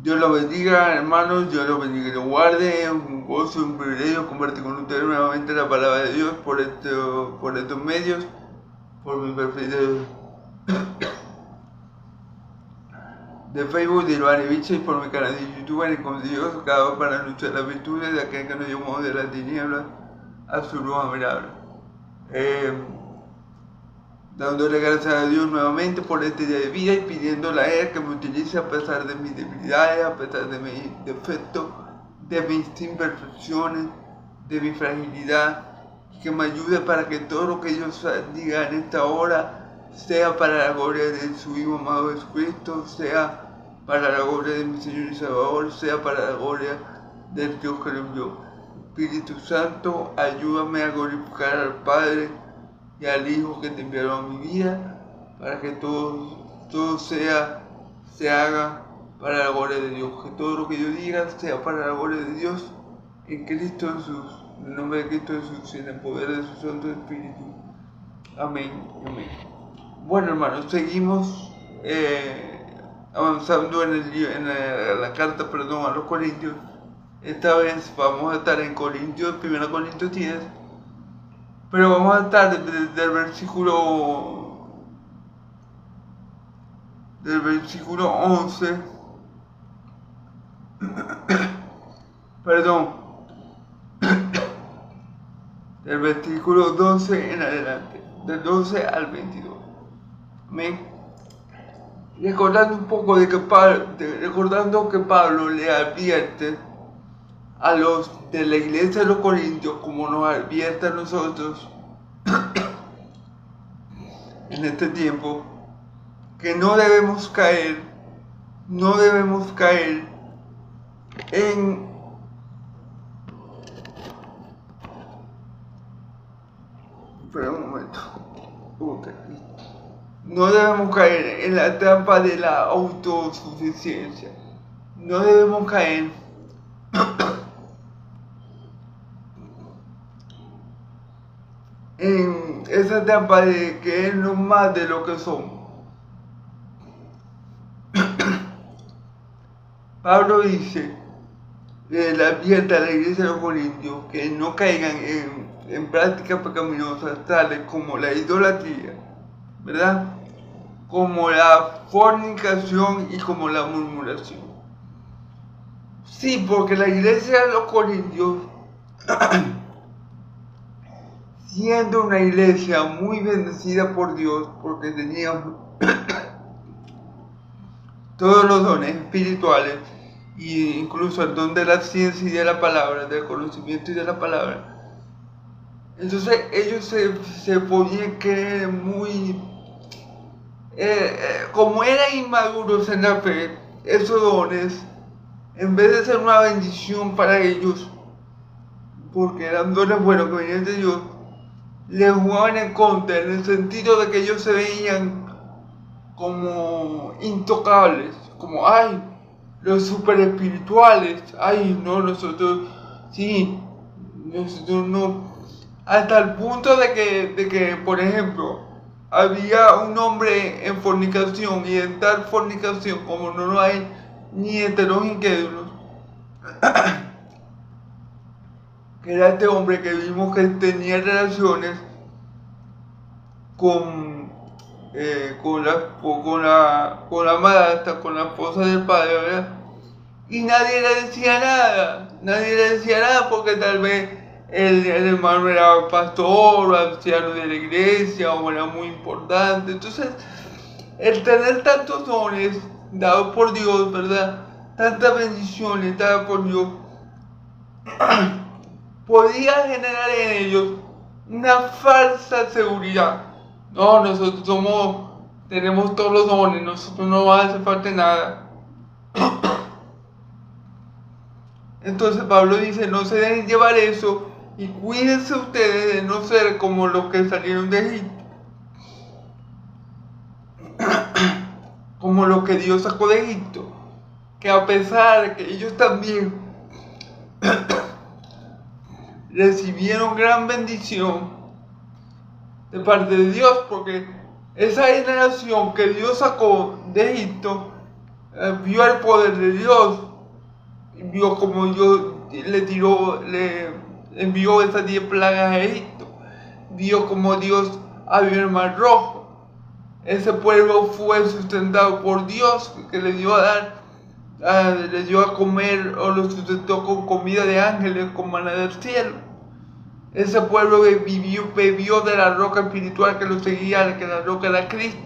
Dios lo bendiga, hermanos, Dios lo bendiga y lo guarde. Es un gozo y un privilegio compartir con ustedes nuevamente la palabra de Dios por estos medios, por mi perfil de Facebook de Iván Eviche y por mi canal de YouTube en el que Dios cada vez para anunciar las virtudes de aquel que nos llamó de las tinieblas a su luz admirable. Dándole gracias a Dios nuevamente por este día de vida y pidiéndole a Él que me utilice a pesar de mis debilidades, a pesar de mis defectos, de mis imperfecciones, de mi fragilidad, y que me ayude para que todo lo que yo diga en esta hora sea para la gloria de su Hijo amado Jesucristo, sea para la gloria de mi Señor y Salvador, sea para la gloria del Dios que lo envió. Espíritu Santo, ayúdame a glorificar al Padre y al Hijo que te enviaron a mi vida, para que todo se haga para la gloria de Dios, que todo lo que yo diga sea para la gloria de Dios, en Cristo Jesús, en el nombre de Cristo Jesús, y en el poder de su Santo Espíritu. Amén, amén. Bueno, hermanos, seguimos avanzando en la carta a los Corintios. Esta vez vamos a estar en Corintios, 1 Corintios 10, pero vamos a estar desde el versículo 11, perdón, del versículo 12 en adelante, del 12 al 22. Amén. Recordando que Pablo le advierte a los de la iglesia de los Corintios, como nos advierte a nosotros en este tiempo, que no debemos caer en espera un momento. No debemos caer en la trampa de la autosuficiencia. No debemos caer en esa trampa de creernos más de lo que somos. Pablo dice, le advierte a la iglesia de los Corintios que no caigan en prácticas pecaminosas tales como la idolatría, ¿verdad? Como la fornicación y como la murmuración. Sí, porque la iglesia de los Corintios, siendo una iglesia muy bendecida por Dios, porque tenía todos los dones espirituales, e incluso el don de la ciencia y de la palabra, del conocimiento y de la palabra. Entonces ellos se podían creer muy... como eran inmaduros en la fe, esos dones, en vez de ser una bendición para ellos, porque eran dones buenos que venían de Dios, les jugaban en contra, en el sentido de que ellos se veían como intocables, como, ay, los super espirituales, ay, no, nosotros no, hasta el punto de que, por ejemplo, había un hombre en fornicación, y en tal fornicación como no lo hay ni entre los incrédulos, que era este hombre que vimos que tenía relaciones con la madrastra, con la esposa del padre, ¿verdad? Y nadie le decía nada porque tal vez el hermano era pastor o anciano de la iglesia o era muy importante. Entonces, el tener tantos dones dados por Dios, ¿verdad? Tantas bendiciones dadas por Dios, podía generar en ellos una falsa seguridad. No, nosotros tenemos todos los dones, nosotros no va a hacer falta nada. Entonces Pablo dice, no se dejen llevar eso y cuídense ustedes de no ser como los que salieron de Egipto, como los que Dios sacó de Egipto, que a pesar de que ellos también recibieron gran bendición de parte de Dios, porque esa generación que Dios sacó de Egipto vio el poder de Dios, vio como Dios le envió esas 10 plagas a Egipto, vio como Dios abrió el mar rojo. Ese pueblo fue sustentado por Dios, que le dio a comer, o lo sustentó con comida de ángeles, con maná del cielo. Ese pueblo bebió de la roca espiritual que lo seguía, que la roca era Cristo.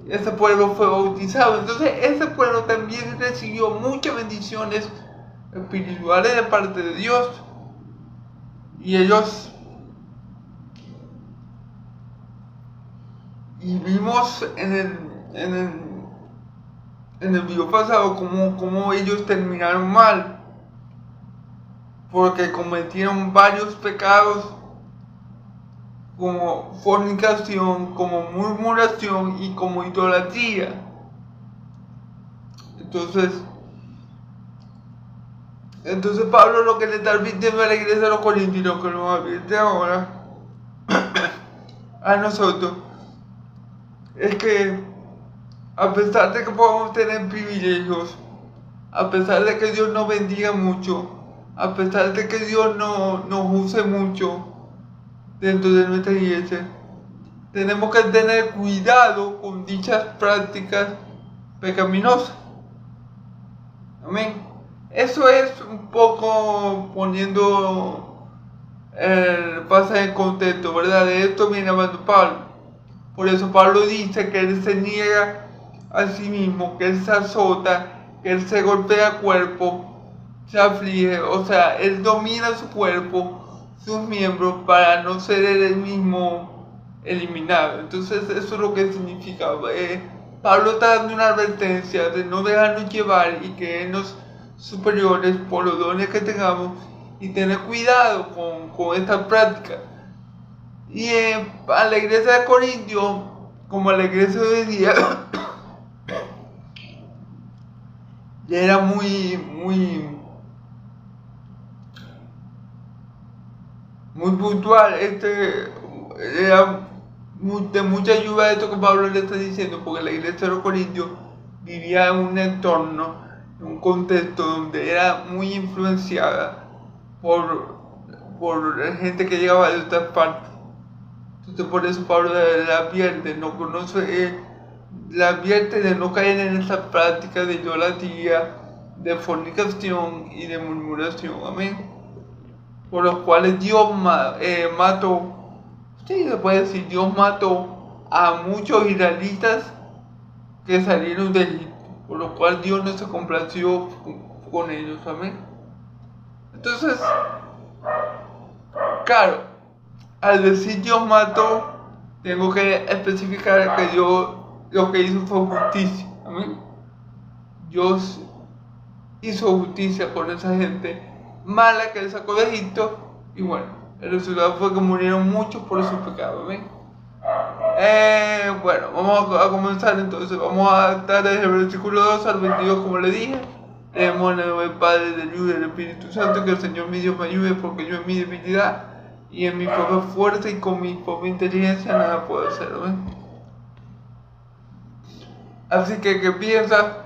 Ese pueblo fue bautizado. Entonces ese pueblo también recibió muchas bendiciones espirituales de parte de Dios. Y vimos en el video pasado cómo ellos terminaron mal, porque cometieron varios pecados, como fornicación, como murmuración y como idolatría. Entonces Pablo lo que le está advirtiendo a la iglesia de los Corintios, que nos advierte ahora a nosotros, es que a pesar de que podamos tener privilegios, a pesar de que Dios nos bendiga mucho, a pesar de que Dios nos use mucho dentro de nuestra iglesia, tenemos que tener cuidado con dichas prácticas pecaminosas. Amén. Eso es un poco poniendo el pasaje en contexto, ¿verdad? De esto viene hablando Pablo. Por eso Pablo dice que él se niega a sí mismo, que él se azota, que él se golpea el cuerpo, se aflige, o sea, él domina su cuerpo, sus miembros, para no ser él mismo eliminado. Entonces eso es lo que significa. Pablo está dando una advertencia de no dejarnos llevar y creernos superiores por los dones que tengamos y tener cuidado con esta práctica. Y a la iglesia de Corintios, como a la iglesia de hoy día, ya era muy puntual, era de mucha ayuda esto que Pablo le está diciendo, porque la iglesia de los Corintios vivía en un entorno, en un contexto donde era muy influenciada por gente que llegaba de otras partes. Entonces por eso Pablo le advierte, le advierte de no caer en esa práctica de idolatría, de fornicación y de murmuración, amén, por los cuales Dios mató, sí se puede decir, Dios mató a muchos israelitas que salieron de Egipto, por lo cual Dios no se complació con ellos, amén. Entonces, claro, al decir Dios mató, tengo que especificar que Dios lo que hizo fue justicia, amén. Dios hizo justicia con esa gente mala que él sacó de Egipto, y bueno, el resultado fue que murieron muchos por su pecado, amén. Bueno, vamos a comenzar entonces. Vamos a estar desde el versículo 2 al 22, como le dije. Leemos en el nombre del Padre, del Hijo y del Espíritu Santo. Que el Señor mi Dios me ayude, porque yo en mi debilidad y en mi propia fuerza y con mi propia inteligencia nada puedo hacer, ¿ven? Así que piensa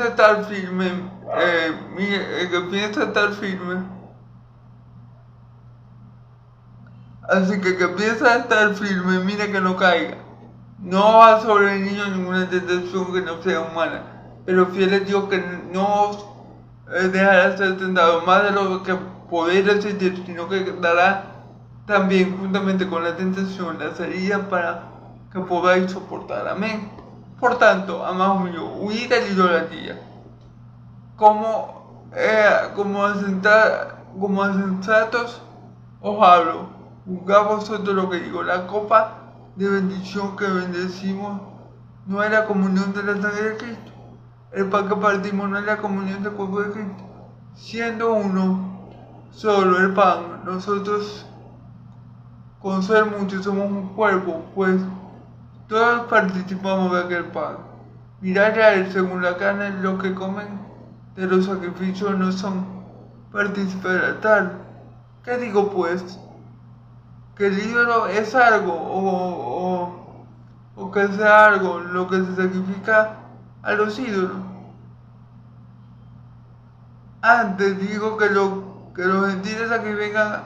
estar firme, que piensa estar firme. Así que piensa estar firme, mira que no caiga. No va a sobrevenir ninguna tentación que no sea humana, pero fiel es Dios que no os dejará ser tentado más de lo que podéis resistir, sino que dará también juntamente con la tentación la salida para que podáis soportar. Amén. Por tanto, amados míos, huid de la idolatría. Como sensatos os hablo. Juzgad vosotros lo que digo. La copa de bendición que bendecimos no es la comunión de la sangre de Cristo. El pan que partimos no es la comunión del cuerpo de Cristo. Siendo uno solo el pan, nosotros con ser muchos somos un cuerpo, pues todos participamos de aquel pan. Mirad a él según la carne, los que comen de los sacrificios no son partícipes del altar. ¿Qué digo pues? ¿Que el ídolo es algo o que sea algo lo que se sacrifica a los ídolos. Antes digo que los gentiles sacrifican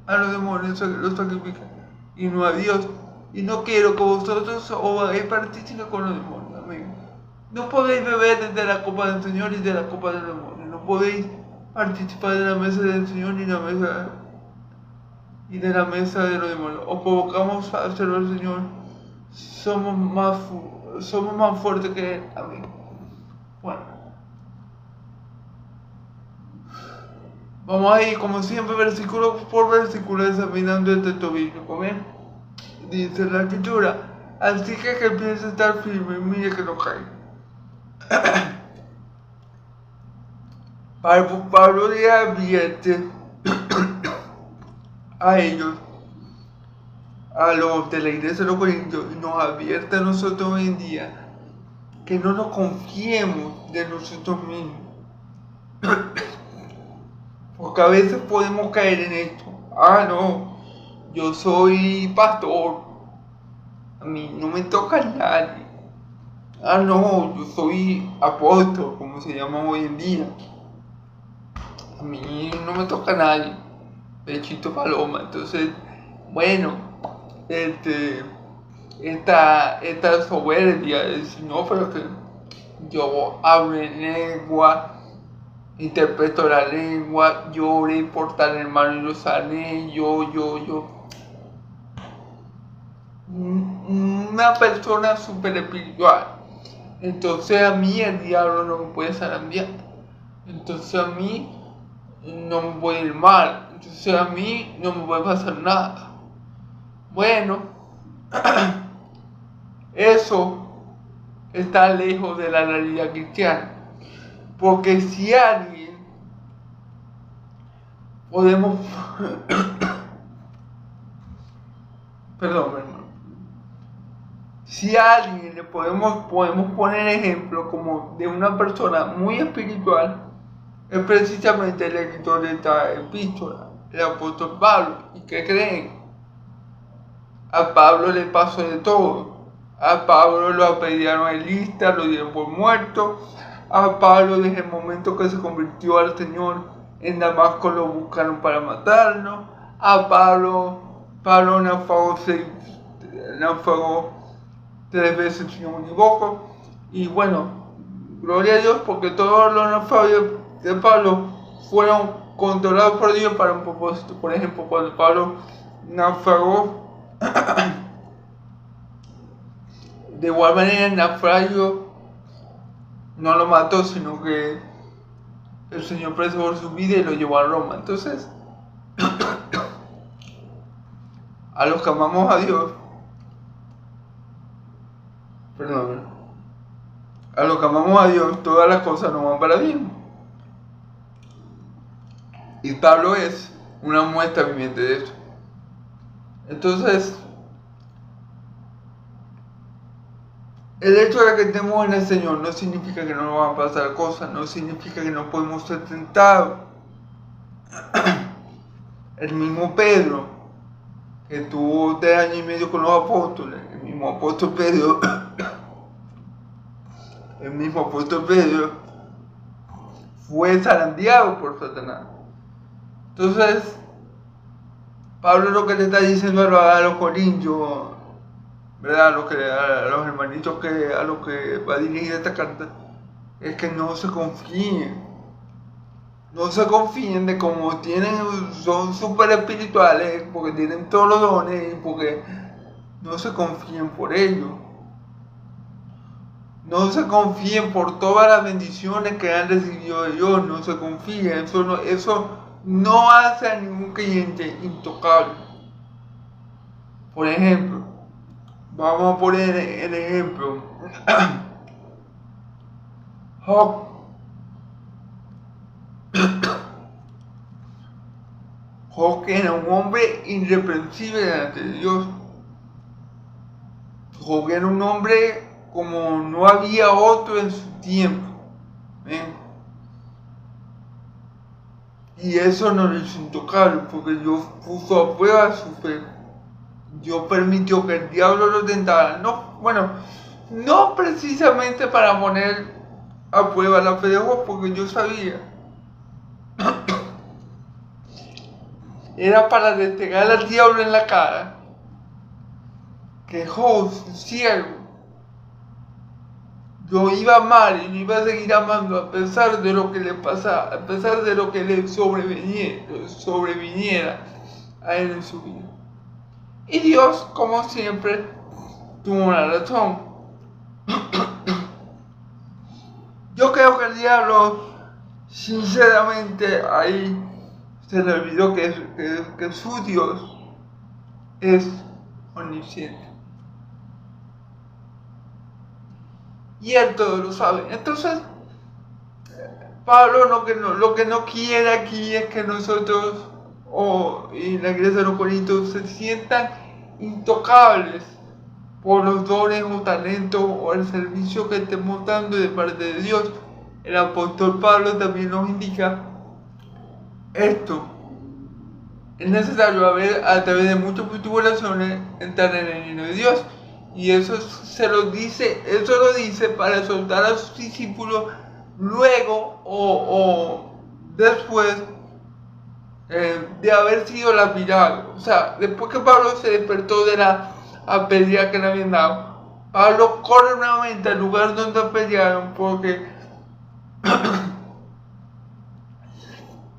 a los demonios, los sacrifican, y no a Dios. Y no quiero que vosotros os hagáis partícipes con los demonios, amigos. No podéis beber de la copa del Señor y de la copa del demonio. No podéis participar de la mesa del Señor y de la mesa de los demonios. O provocamos a hacerlo al Señor. Somos más fuertes que Él. Amén. Bueno. Vamos a ir, como siempre, versículo por versículo, examinando el texto bíblico. ¿Ven? Dice la escritura. Así que empiece a estar firme. Mire que no cae. Pablo le advierte a ellos, a los de la iglesia de los Corintios, y nos advierte a nosotros hoy en día que no nos confiemos de nosotros mismos. Porque a veces podemos caer en esto. No, yo soy pastor, a mí no me toca nadie. No, yo soy apóstol, como se llama hoy en día. A mí no me toca nadie. Pechito paloma. Entonces, bueno, esta soberbia de decir, no, pero que yo hablo en lengua, interpreto la lengua, yo oré por tal hermano y lo sané, yo. Una persona súper espiritual. Entonces a mí el diablo no me puede zarandear. Entonces a mí no me puede ir mal. Entonces a mí no me puede pasar nada. Bueno, eso está lejos de la realidad cristiana. Porque si alguien podemos perdón, hermano. Si a alguien le podemos poner ejemplo como de una persona muy espiritual, es precisamente el escritor de esta epístola, el apóstol Pablo. ¿Y qué creen? A Pablo le pasó de todo. A Pablo lo apedrearon en lista, lo dieron por muerto. A Pablo desde el momento que se convirtió al Señor en Damasco lo buscaron para matarlo. A Pablo naufragó 3 veces, si no me equivoco. Y bueno, gloria a Dios, porque todos los naufragios de Pablo fueron controlados por Dios para un propósito. Por ejemplo, cuando Pablo naufragó, de igual manera el naufragio no lo mató, sino que el Señor preservó su vida y lo llevó a Roma. Entonces, a los que amamos a Dios, a los que amamos a Dios, todas las cosas nos van para bien. Y Pablo es una muestra viviente de eso. Entonces, el hecho de que estemos en el Señor no significa que no nos van a pasar cosas, no significa que no podemos ser tentados. El mismo Pedro, que tuvo 3 años y medio con los apóstoles, el mismo apóstol Pedro, fue zarandeado por Satanás. Entonces, Pablo lo que le está diciendo a los corintios, ¿verdad? A los hermanitos a los que va dirigida esta carta, es que no se confíen. No se confíen de cómo son súper espirituales, porque tienen todos los dones, y porque no se confíen por ellos. No se confíen por todas las bendiciones que han recibido de Dios. No se confíen. Eso no hace a ningún creyente intocable. Por ejemplo, vamos a poner el ejemplo. Job. Job era un hombre irreprensible delante de Dios. Job era un hombre como no había otro en su tiempo. ¿Ven? Y eso no lo hizo intocable, porque Dios puso a prueba su fe. Dios permitió que el diablo lo tentara. No, bueno, no precisamente para poner a prueba la fe de Job, porque yo sabía. Era para despegar al diablo en la cara que Job, su siervo, lo iba a amar y lo iba a seguir amando a pesar de lo que le pasara, a pesar de lo que le sobreviniera a él en su vida. Y Dios, como siempre, tuvo una razón. Yo creo que el diablo, sinceramente, ahí se le olvidó que su Dios es omnisciente. Y él todo lo sabe. Entonces, Pablo lo que no quiere aquí es que nosotros, en la iglesia de los Corintios, se sientan intocables por los dones o talentos o el servicio que estemos dando de parte de Dios. El apóstol Pablo también nos indica esto. Es necesario a través de muchas tribulaciones entrar en el reino de Dios. Y eso lo dice para exhortar a sus discípulos luego o después de haber sido lapidado. O sea, después que Pablo se despertó de la apedreada que le habían dado, Pablo corre nuevamente al lugar donde apedrearon, porque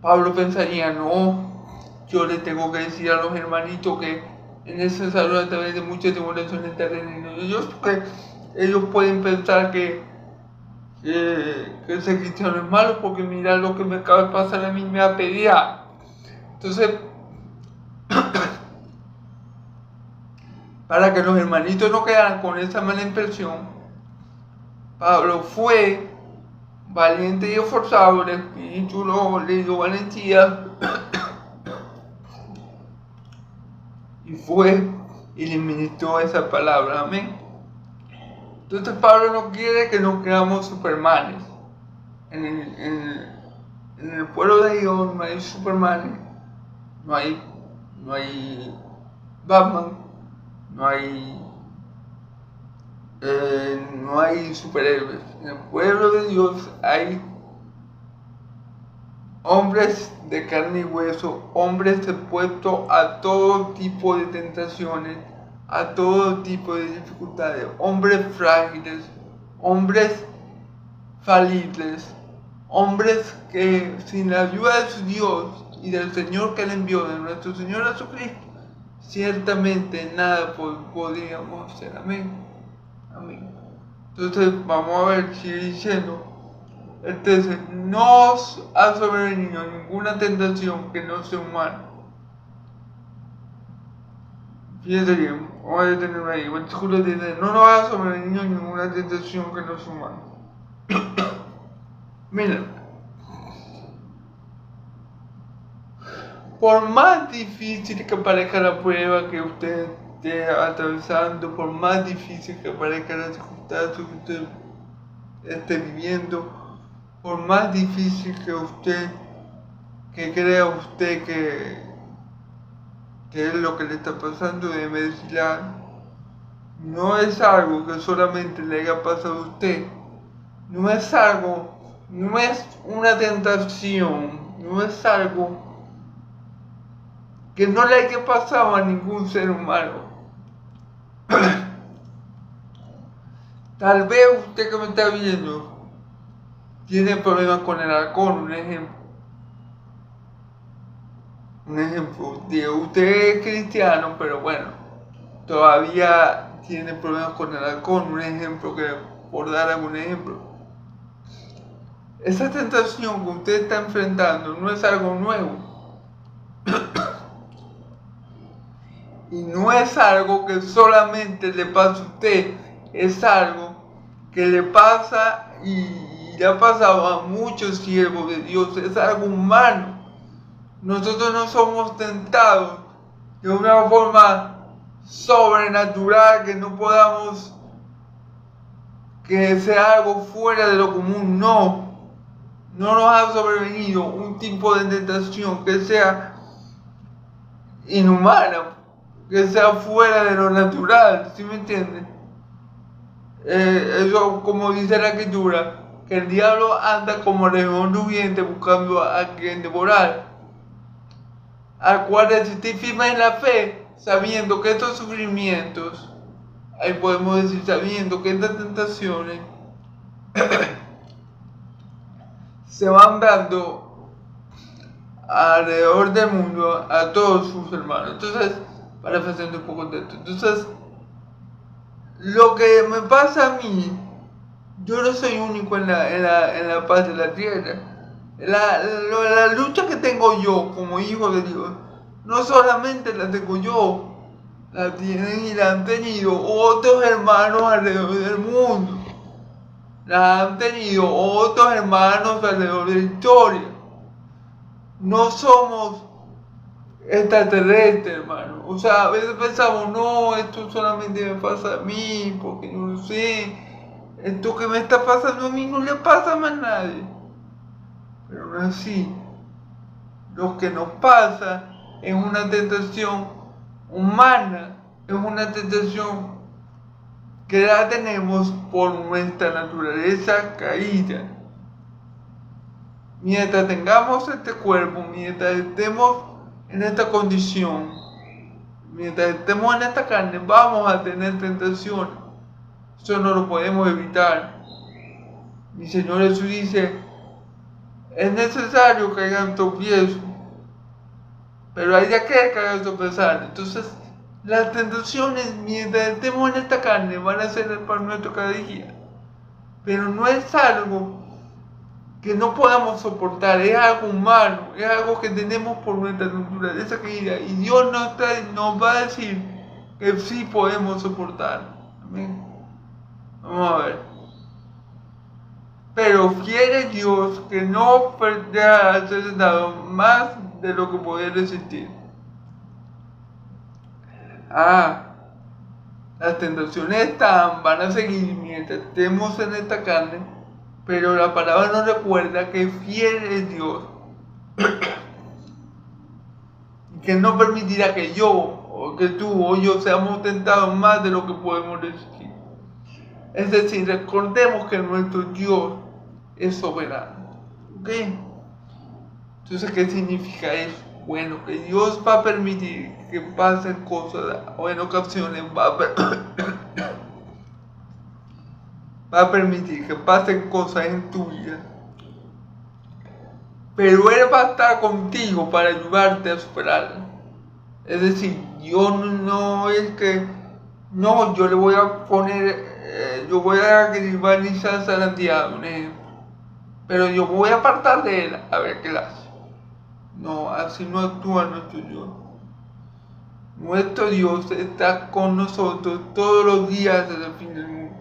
Pablo pensaría, no, yo le tengo que decir a los hermanitos que es necesario a través de muchas tribulaciones terrenas de Dios, porque ellos pueden pensar que ese cristiano es malo, porque mira lo que me acaba de pasar a mí, me ha pedido. Entonces, para que los hermanitos no quedaran con esa mala impresión, Pablo fue valiente y esforzado, el Espíritu le dio valentía y fue y le ministró esa palabra, amén. Entonces Pablo no quiere que nos creamos supermanes. En el pueblo de Dios no hay supermanes, no hay Batman, no hay superhéroes. En el pueblo de Dios hay hombres de carne y hueso, hombres expuestos a todo tipo de tentaciones, a todo tipo de dificultades, hombres frágiles, hombres falibles, hombres que sin la ayuda de su Dios y del Señor que le envió, de nuestro Señor Jesucristo, ciertamente nada podríamos hacer. Amén. Amén. Entonces vamos a ver, sigue diciendo. Entonces, no os ha sobrevenido ninguna tentación que no sea humana. Fíjense bien, vamos a detenerlo ahí. Versículo 10. No nos ha sobrevenido ninguna tentación que no sea humana. Miren, por más difícil que parezca la prueba que usted esté atravesando, por más difícil que parezca la circunstancia que usted esté viviendo, por más difícil que crea usted que es lo que le está pasando, déjeme decirle, no es algo que solamente le haya pasado a usted, no es una tentación, no es algo que no le haya pasado a ningún ser humano. Tal vez usted que me está viendo tiene problemas con el alcohol, un ejemplo. Usted es cristiano, pero bueno, todavía tiene problemas con el alcohol, un ejemplo, por dar algún ejemplo. Esa tentación que usted está enfrentando no es algo nuevo. Y no es algo que solamente le pasa a usted, es algo que le pasa y le ha pasado a muchos siervos de Dios, es algo humano. Nosotros no somos tentados de una forma sobrenatural, que no podamos, que sea algo fuera de lo común, no nos ha sobrevenido un tipo de tentación que sea inhumana, que sea fuera de lo natural, ¿sí me entienden? Eso, como dice la escritura, que el diablo anda como león rugiente buscando a quien devorar, al cual resistir firme en la fe, sabiendo que estos sufrimientos, ahí podemos decir, sabiendo que estas tentaciones se van dando alrededor del mundo a todos sus hermanos. Entonces, parafraseando un poco de esto, entonces, lo que me pasa a mí, yo no soy único en la paz de la tierra. La lucha que tengo yo como hijo de Dios, no solamente la tengo yo, la tienen y la han tenido otros hermanos alrededor del mundo. La han tenido otros hermanos alrededor de la historia. No somos extraterrestres, hermano. O sea, a veces pensamos, no, esto solamente me pasa a mí, porque yo no sé. Esto que me está pasando a mí no le pasa a más nadie. Pero no es así. Lo que nos pasa es una tentación humana, es una tentación que la tenemos por nuestra naturaleza caída. Mientras tengamos este cuerpo, mientras estemos en esta condición, mientras estemos en esta carne, vamos a tener tentaciones. Eso no lo podemos evitar. Mi Señor Jesús dice, es necesario que hagan tropiezo, pero hay de aquel que haga tropezar. Entonces, las tentaciones, mientras estemos en esta carne, van a ser el pan nuestro cada día. Pero no es algo que no podamos soportar, es algo humano, es algo que tenemos por nuestra naturaleza caída. Y Dios nos va a decir que sí podemos soportar. Amén. Vamos a ver. Pero fiel es Dios que no dejará ser tentado más de lo que puede resistir. Las tentaciones van a seguir mientras estemos en esta carne, pero la palabra nos recuerda que fiel es Dios, que no permitirá que yo, o que tú, o yo seamos tentados más de lo que podemos resistir. Es decir, recordemos que nuestro Dios es soberano. ¿Ok? Entonces, ¿qué significa eso? Bueno, que Dios va a permitir que pasen cosas, o en ocasiones va a permitir que pasen cosas en tu vida. Pero Él va a estar contigo para ayudarte a superarlas. Es decir, Dios no es que, no, yo le voy a poner, yo voy a criminalizar al diablo, pero yo voy a apartar de Él a ver qué le hace. No, así no actúa nuestro Dios. Nuestro Dios está con nosotros todos los días desde el fin del mundo.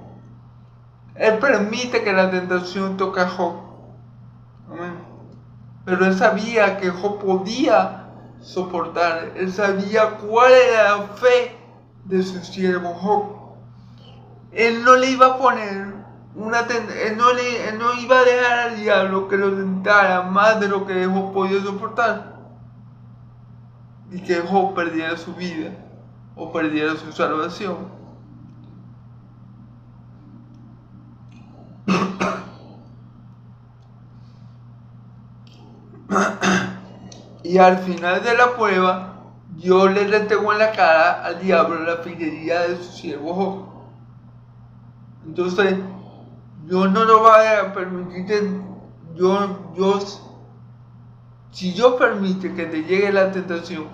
Él permite que la tentación toque a Job. Amén. Pero Él sabía que Job podía soportar. Él sabía cuál era la fe de su siervo Job. Él no le iba a poner él no iba a dejar al diablo que lo tentara más de lo que Job podía soportar. Y que Job perdiera su vida o perdiera su salvación. Y al final de la prueba, Dios le retregó en la cara al diablo la fidelidad de su siervo Job. Entonces, Dios no lo va a permitir. Si Dios permite que te llegue la tentación,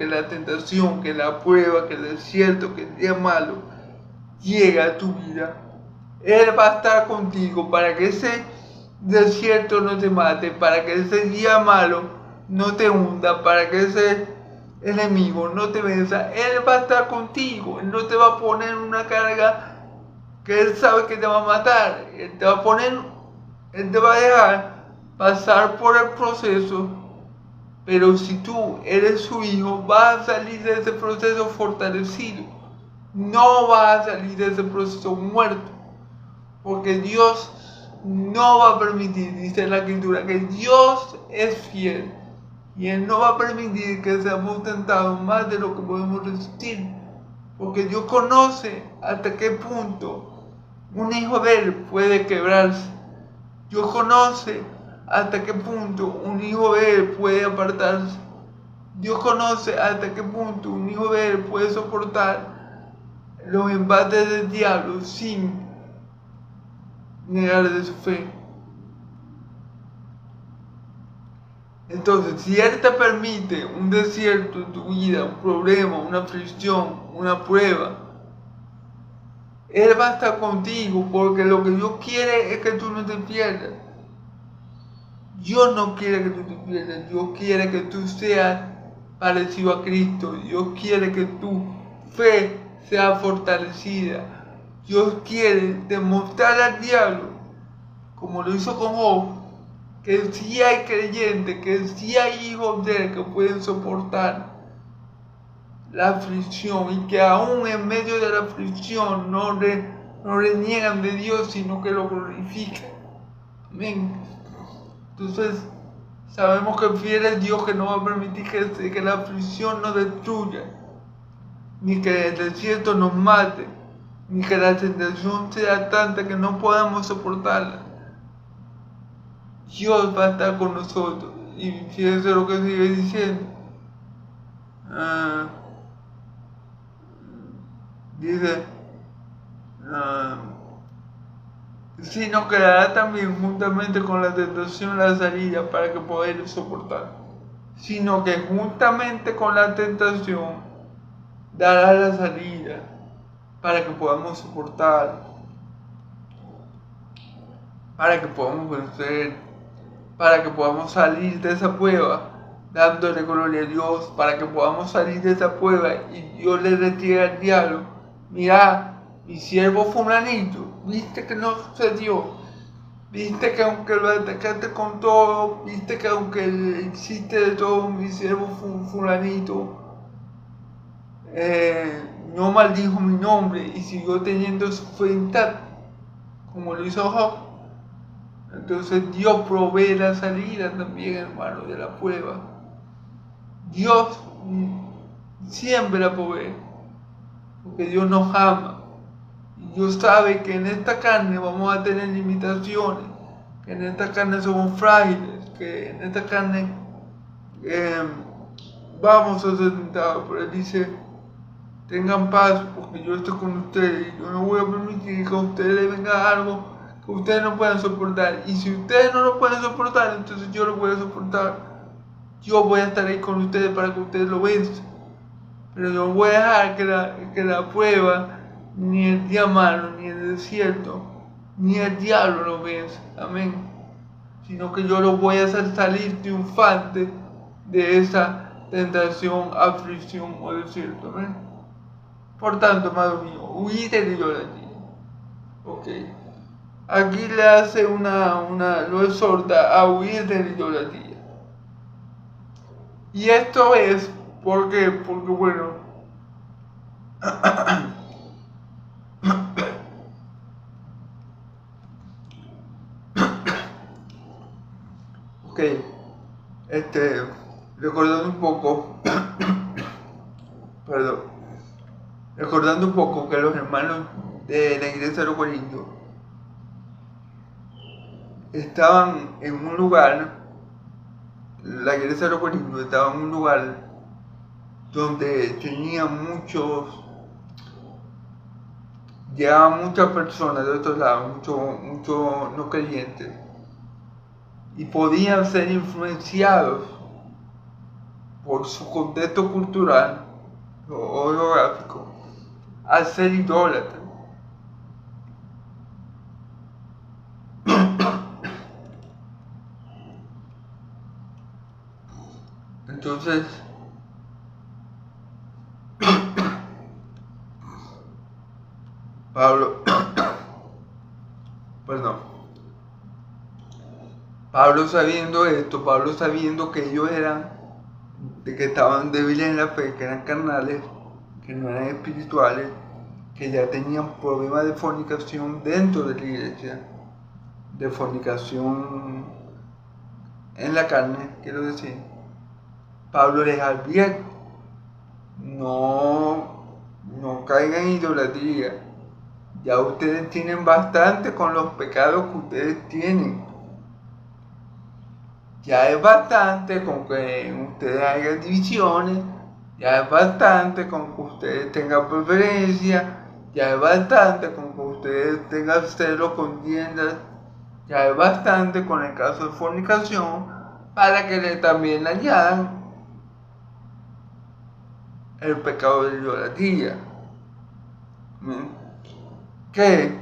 que la prueba, que el desierto, que el día malo llegue a tu vida, Él va a estar contigo para que ese desierto no te mate, para que ese día malo no te hunda, para que ese enemigo no te venza. Él va a estar contigo. Él no te va a poner una carga que Él sabe que te va a matar. Él te va a dejar pasar por el proceso, pero si tú eres su hijo, vas a salir de ese proceso fortalecido. No vas a salir de ese proceso muerto, porque Dios no va a permitir, dice la escritura, que Dios es fiel y Él no va a permitir que seamos tentados más de lo que podemos resistir. porque Dios conoce hasta qué punto un hijo de Él puede quebrarse. Dios conoce hasta qué punto un hijo de Él puede apartarse. Dios conoce hasta qué punto un hijo de Él puede soportar los embates del diablo sin negar de su fe. Entonces, si Él te permite un desierto en tu vida, un problema, una aflicción, una prueba, Él va a estar contigo, porque lo que Dios quiere es que tú no te pierdas. Dios no quiere que tú te pierdas, Dios quiere que tú seas parecido a Cristo, Dios quiere que tu fe sea fortalecida, Dios quiere demostrar al diablo, como lo hizo con Job, que sí hay creyentes, que sí hay hijos de Él que pueden soportar la aflicción y que aún en medio de la aflicción no reniegan de Dios, sino que lo glorifican. Amén. Entonces, sabemos que fiel es Dios, que no va a permitir que la aflicción nos destruya, ni que el desierto nos mate, ni que la tentación sea tanta que no podamos soportarla. Dios va a estar con nosotros. Y fíjense lo que sigue diciendo. Dice, sino que dará también juntamente con la tentación la salida para que podáis soportar. Sino que juntamente con la tentación dará la salida para que podamos soportar, para que podamos vencer, para que podamos salir de esa prueba dándole gloria a Dios, para que podamos salir de esa prueba y Dios le retire al diablo: mira, mi siervo fulanito, viste que no sucedió, viste que aunque lo atacaste con todo, viste que aunque hiciste de todo, mi siervo fulanito no maldijo mi nombre y siguió teniendo su fe intacta, como lo hizo Job. Entonces Dios provee la salida también, hermano, de la prueba. Dios siempre la provee, porque Dios nos ama. Y Dios sabe que en esta carne vamos a tener limitaciones, que en esta carne somos frágiles, que en esta carne vamos a ser tentados. Pero Él dice: tengan paz, porque yo estoy con ustedes. Yo no voy a permitir que a ustedes les venga algo que ustedes no puedan soportar. Y si ustedes no lo pueden soportar, entonces yo lo voy a soportar. Yo voy a estar ahí con ustedes para que ustedes lo venzan. Pero no voy a dejar que la prueba, ni el día malo, ni el desierto, ni el diablo lo venza. Amén. Sino que yo lo voy a hacer salir triunfante de esa tentación, aflicción o desierto. Amén. Por tanto, amado mío, huid de la idolatría. Ok. Aquí le hace lo exhorta a huir de la idolatría. Y esto es porque bueno, ok, recordando un poco, perdón, recordando un poco que los hermanos de la iglesia de los Corintios estaban en un lugar, la iglesia de los Corintios estaba en un lugar donde tenían llegaban muchas personas de otros lados, muchos no creyentes, y podían ser influenciados por su contexto cultural o geográfico a ser idólatras. Entonces, Pablo sabiendo esto, Pablo sabiendo que ellos que estaban débiles en la fe, que eran carnales, que no eran espirituales, que ya tenían problemas de fornicación dentro de la iglesia, de fornicación en la carne, quiero decir, Pablo les advierte: no no caigan en idolatría. Ya ustedes tienen bastante con los pecados que ustedes tienen. Ya es bastante con que ustedes hagan divisiones. Ya es bastante con que ustedes tengan preferencia. Ya es bastante con que ustedes tengan celos, contiendas. Ya es bastante con el caso de fornicación para que también añadan el pecado de idolatría. Que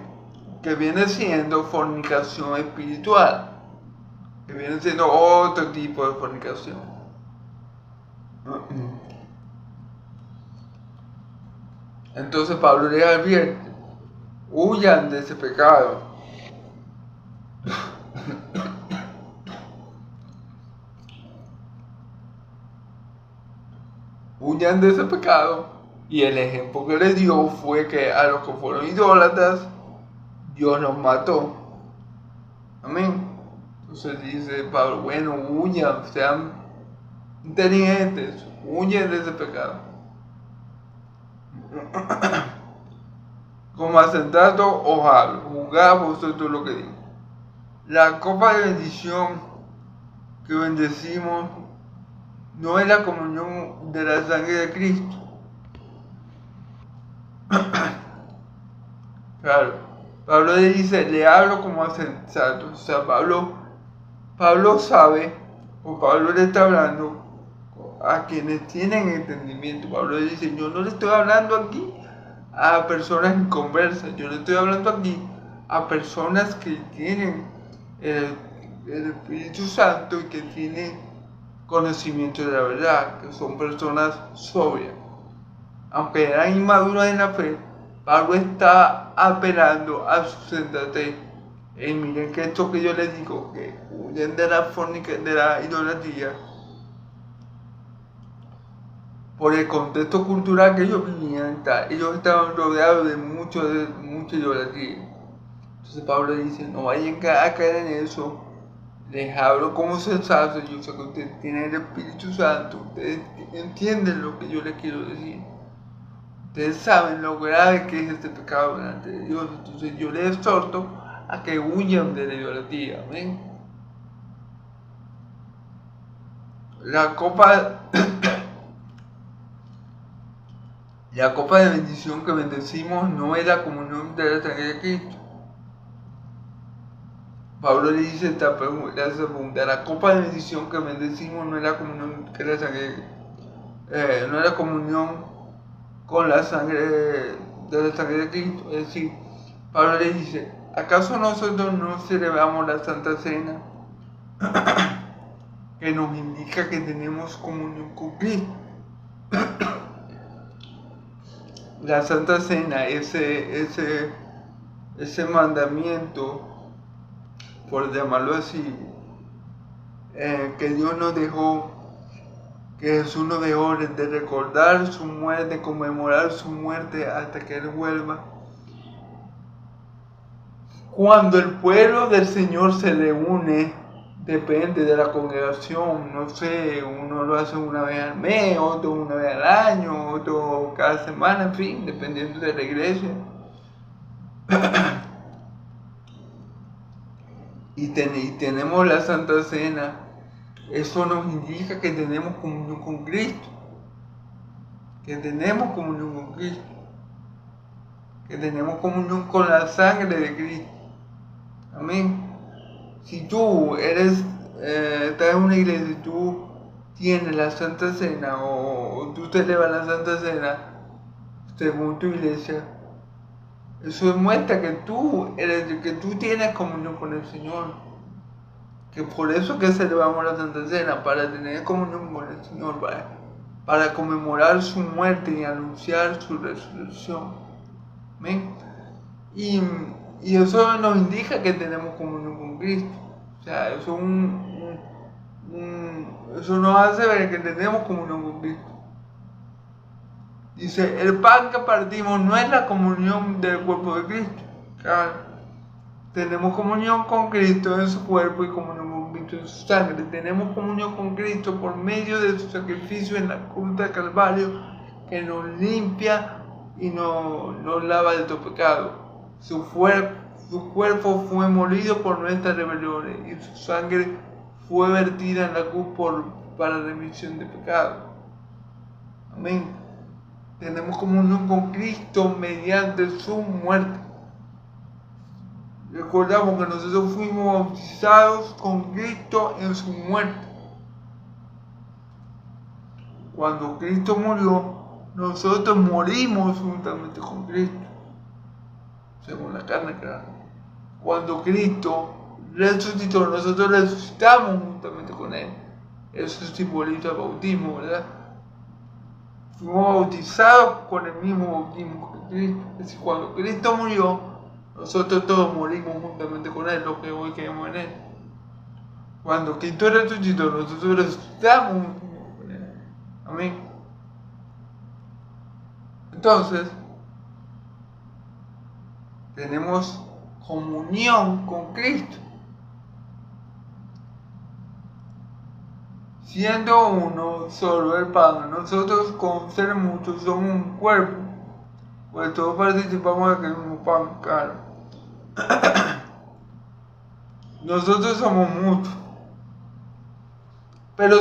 viene siendo fornicación espiritual, que viene siendo otro tipo de fornicación. Entonces Pablo les advierte, huyan de ese pecado. Huyan de ese pecado. Y el ejemplo que les dio fue que a los que fueron idólatras, Dios los mató. Amén. Entonces dice Pablo, bueno, huyan, sean inteligentes, huyan de ese pecado. Como asentados os hablo, juzgad vosotros lo que digo. La copa de bendición que bendecimos no es la comunión de la sangre de Cristo. Claro, Pablo le dice, le hablo como a sensato. O sea, Pablo sabe, o Pablo le está hablando a quienes tienen entendimiento. Pablo le dice, yo no le estoy hablando aquí a personas inconversas, yo le estoy hablando aquí a personas que tienen el Espíritu Santo y que tienen conocimiento de la verdad, que son personas sobrias. Aunque eran inmaduras en la fe, Pablo está apelando a su sensatez. Y miren que esto que yo les digo, que huyen de la idolatría, por el contexto cultural que ellos vivían, ellos estaban rodeados de mucha idolatría. Entonces Pablo dice, no vayan a caer en eso, les hablo como sensato, yo sé que ustedes tienen el Espíritu Santo, ustedes entienden lo que yo les quiero decir. Ustedes saben lo grave que es este pecado delante de Dios, entonces yo les exhorto a que huyan de la idolatría. Amén. La copa de bendición que bendecimos no es la comunión de la sangre de Cristo. Pablo le dice esta pregunta, la copa de bendición que bendecimos no es la comunión que la sangre, no es la comunión con la sangre de Cristo. Es decir, Pablo le dice, ¿acaso nosotros no celebramos la Santa Cena que nos indica que tenemos comunión con Cristo? La Santa Cena, ese mandamiento, por llamarlo así, que Dios nos dejó, que Jesús nos dejó de recordar su muerte, conmemorar su muerte hasta que Él vuelva. Cuando el pueblo del Señor se reúne, depende de la congregación, no sé, uno lo hace una vez al mes, otro una vez al año, otro cada semana, en fin, dependiendo de la iglesia. Y tenemos la Santa Cena. Eso nos indica que tenemos comunión con Cristo. Que tenemos comunión con Cristo. Que tenemos comunión con la sangre de Cristo. Amén. Si tú estás en una iglesia y tú tienes la Santa Cena o tú celebras la Santa Cena según tu iglesia, eso demuestra que tú tienes comunión con el Señor. Que por eso que celebramos la Santa Cena, para tener comunión con el Señor, para conmemorar su muerte y anunciar su resurrección. ¿Amén? Y eso nos indica que tenemos comunión con Cristo. O sea, eso nos hace ver que tenemos comunión con Cristo. Dice, el pan que partimos no es la comunión del cuerpo de Cristo. Claro, tenemos comunión con Cristo en su cuerpo y comunión con Cristo en su sangre. Tenemos comunión con Cristo por medio de su sacrificio en la cruz del Calvario, que nos limpia y nos lava de tu pecado. Su cuerpo fue molido por nuestras rebeliones y su sangre fue vertida en la cruz para remisión de pecado. Amén. Tenemos comunión con Cristo mediante su muerte. Recordamos que nosotros fuimos bautizados con Cristo en su muerte. Cuando Cristo murió, nosotros morimos juntamente con Cristo, según la carne, claro. Cuando Cristo resucitó, nosotros resucitamos juntamente con Él. Eso simboliza el bautismo, ¿verdad? Fuimos bautizados con el mismo bautismo que Cristo. Es decir, cuando Cristo murió, nosotros todos morimos juntamente con Él, los que hoy creemos en Él. Cuando Cristo resucitó, nosotros resucitamos juntamente con Él. Amén. Entonces, tenemos comunión con Cristo. Siendo uno solo el pan, nosotros con ser muchos somos un cuerpo, pues todos participamos de aquel mismo pan, claro. Nosotros somos muchos, pero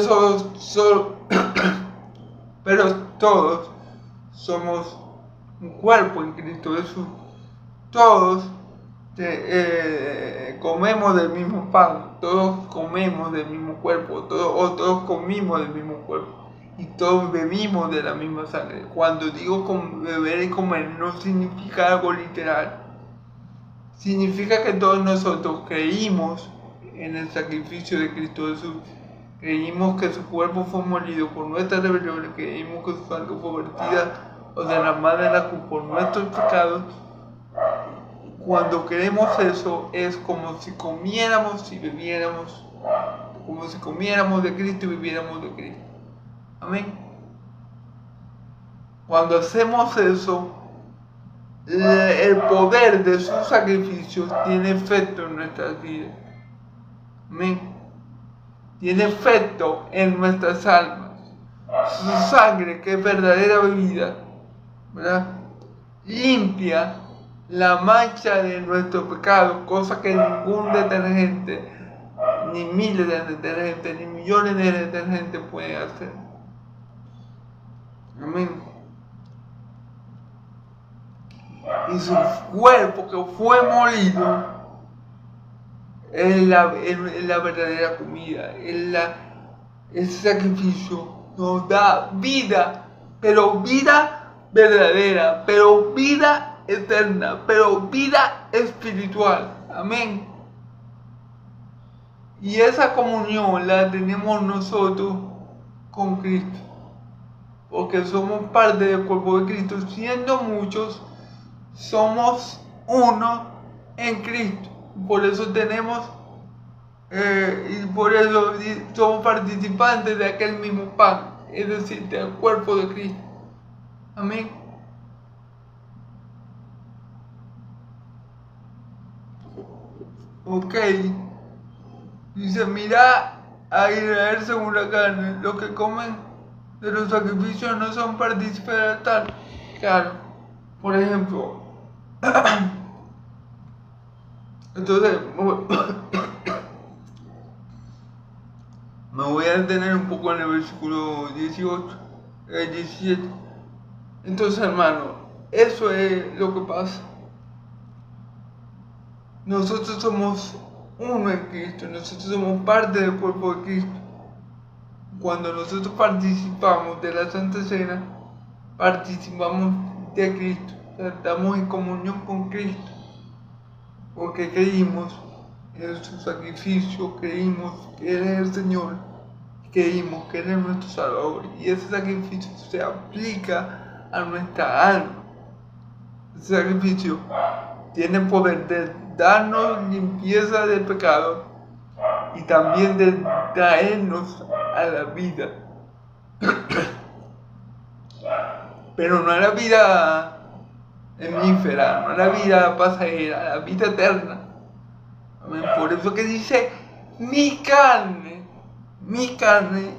pero todos somos un cuerpo en Cristo Jesús. Todos comemos del mismo pan, todos comemos del mismo cuerpo, todos comimos del mismo cuerpo y todos bebimos de la misma sangre. Cuando digo beber y comer no significa algo literal, significa que todos nosotros creímos en el sacrificio de Cristo Jesús, creímos que su cuerpo fue molido por nuestras rebeliones, creímos que su sangre fue vertida o derramada en la cruz por nuestros pecados. Cuando creemos eso, es como si comiéramos y bebiéramos, como si comiéramos de Cristo y viviéramos de Cristo. Amén. Cuando hacemos eso, el poder de sus sacrificios tiene efecto en nuestras vidas. Amén. Tiene efecto en nuestras almas. Su sangre, que es verdadera bebida, ¿verdad?, limpia la mancha de nuestro pecado, cosa que ningún detergente, ni miles de detergentes, ni millones de detergentes pueden hacer. Amén. Y su cuerpo que fue molido es la verdadera comida, ese sacrificio nos da vida, pero vida verdadera, pero vida eterna, pero vida espiritual. Amén. Y esa comunión la tenemos nosotros con Cristo, porque somos parte del cuerpo de Cristo. Siendo muchos, somos uno en Cristo. Por eso tenemos y por eso somos participantes de aquel mismo pan, es decir, del cuerpo de Cristo. Amén. Ok. Dice, mira a Israel según la carne, los que comen de los sacrificios no son partícipes del altar. Claro. Por ejemplo, entonces me voy a detener un poco en el versículo 17. Entonces, hermano, eso es lo que pasa. Nosotros somos uno en Cristo, nosotros somos parte del cuerpo de Cristo. Cuando nosotros participamos de la Santa Cena, participamos de Cristo, estamos en comunión con Cristo, porque creímos en su sacrificio, creímos que Él es el Señor, creímos que Él es nuestro Salvador, y ese sacrificio se aplica a nuestra alma. Ese sacrificio tiene el poder de darnos limpieza del pecado y también de traernos a la vida. Pero no a la vida efímera, no a la vida pasajera, a la vida eterna. Amén. Por eso que dice, mi carne